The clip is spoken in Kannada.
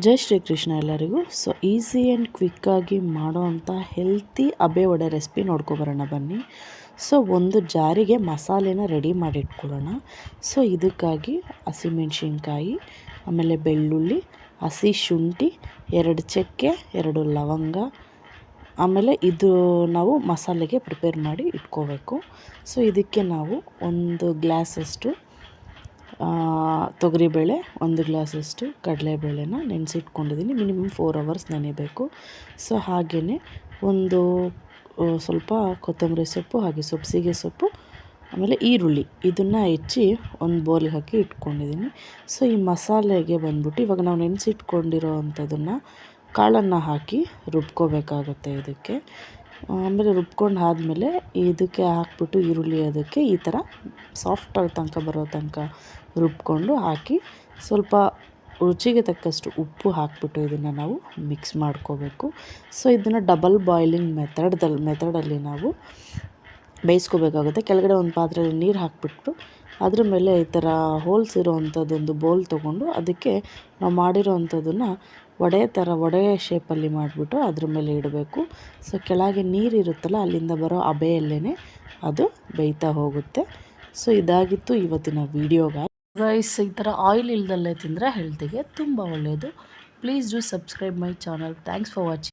ಜೈ ಶ್ರೀ ಕೃಷ್ಣ ಎಲ್ಲರಿಗೂ. ಸೊ ಈಸಿ ಆ್ಯಂಡ್ ಕ್ವಿಕ್ಕಾಗಿ ಮಾಡೋವಂಥ ಹೆಲ್ತಿ ಅಬೆ ವಡೆ ರೆಸಿಪಿ ನೋಡ್ಕೊಬರೋಣ ಬನ್ನಿ. ಸೊ ಒಂದು ಜಾರಿಗೆ ಮಸಾಲೆನ ರೆಡಿ ಮಾಡಿಟ್ಕೊಳ್ಳೋಣ. ಸೊ ಇದಕ್ಕಾಗಿ ಹಸಿಮೆಣ್ಸಿನ್ಕಾಯಿ, ಆಮೇಲೆ ಬೆಳ್ಳುಳ್ಳಿ, ಹಸಿ ಶುಂಠಿ, 2 ಚಕ್ಕೆ, 2 ಲವಂಗ, ಆಮೇಲೆ ಇದು ನಾವು ಮಸಾಲೆಗೆ ಪ್ರಿಪೇರ್ ಮಾಡಿ ಇಟ್ಕೋಬೇಕು. ಸೊ ಇದಕ್ಕೆ ನಾವು 1 ಗ್ಲಾಸಷ್ಟು ತೊಗರಿಬೇಳೆ, 1 ಗ್ಲಾಸಷ್ಟು ಕಡಲೆಬೇಳೆನ ನೆನೆಸಿಟ್ಕೊಂಡಿದ್ದೀನಿ. ಮಿನಿಮಮ್ 4 ಅವರ್ಸ್ ನೆನೆಯಬೇಕು. ಸೊ ಹಾಗೆಯೇ ಒಂದು ಸ್ವಲ್ಪ ಕೊತ್ತಂಬರಿ ಸೊಪ್ಪು, ಹಾಗೆ ಸಬ್ಸಿಗೆ ಸೊಪ್ಪು, ಆಮೇಲೆ ಈರುಳ್ಳಿ ಇದನ್ನು ಹೆಚ್ಚಿ ಒಂದು ಬೌಲ್ಗೆ ಹಾಕಿ ಇಟ್ಕೊಂಡಿದ್ದೀನಿ. ಸೊ ಈ ಮಸಾಲೆಗೆ ಬಂದ್ಬಿಟ್ಟು ಇವಾಗ ನಾವು ನೆನೆಸಿಟ್ಕೊಂಡಿರೋ ಅಂಥದ್ದನ್ನು ಕಾಳನ್ನು ಹಾಕಿ ರುಬ್ಕೋಬೇಕಾಗುತ್ತೆ ಇದಕ್ಕೆ. ಆಮೇಲೆ ರುಬ್ಕೊಂಡು ಆದಮೇಲೆ ಇದಕ್ಕೆ ಹಾಕ್ಬಿಟ್ಟು ಈರುಳ್ಳಿ ಅದಕ್ಕೆ ಈ ಥರ ಸಾಫ್ಟ್ ಆಗೋ ತನಕ ಬರೋ ತನಕ ರುಬ್ಕೊಂಡು ಹಾಕಿ ಸ್ವಲ್ಪ ರುಚಿಗೆ ತಕ್ಕಷ್ಟು ಉಪ್ಪು ಹಾಕಿಬಿಟ್ಟು ಇದನ್ನು ನಾವು ಮಿಕ್ಸ್ ಮಾಡ್ಕೋಬೇಕು. ಸೊ ಇದನ್ನು ಡಬಲ್ ಬಾಯ್ಲಿಂಗ್ ಮೆಥಡಲ್ಲಿ ನಾವು ಬೇಯಿಸ್ಕೋಬೇಕಾಗುತ್ತೆ. ಕೆಳಗಡೆ ಒಂದು ಪಾತ್ರೆಯಲ್ಲಿ ನೀರು ಹಾಕಿಬಿಟ್ಟು ಅದ್ರ ಮೇಲೆ ಈ ಥರ ಹೋಲ್ಸ್ ಇರೋವಂಥದ್ದೊಂದು ಬೌಲ್ ತೊಗೊಂಡು ಅದಕ್ಕೆ ನಾವು ಮಾಡಿರೋ ಅಂಥದ್ದನ್ನು ವಡೆ ಶೇಪಲ್ಲಿ ಮಾಡಿಬಿಟ್ಟು ಅದ್ರ ಮೇಲೆ ಇಡಬೇಕು. ಸೊ ಕೆಳಗೆ ನೀರು ಇರುತ್ತಲ್ಲ ಅಲ್ಲಿಂದ ಬರೋ ಹಬೆಯಲ್ಲೇ ಅದು ಬೇಯ್ತಾ ಹೋಗುತ್ತೆ. ಸೊ ಇದಾಗಿತ್ತು ಇವತ್ತಿನ ವಿಡಿಯೋಗ. ಗೈಸ್, ಈ ಥರ ಆಯಿಲ್ ಇಲ್ದಲ್ಲೇ ತಿಂದರೆ ಹೆಲ್ತಿಗೆ ತುಂಬ ಒಳ್ಳೆಯದು. Please do subscribe my channel. Thanks for watching.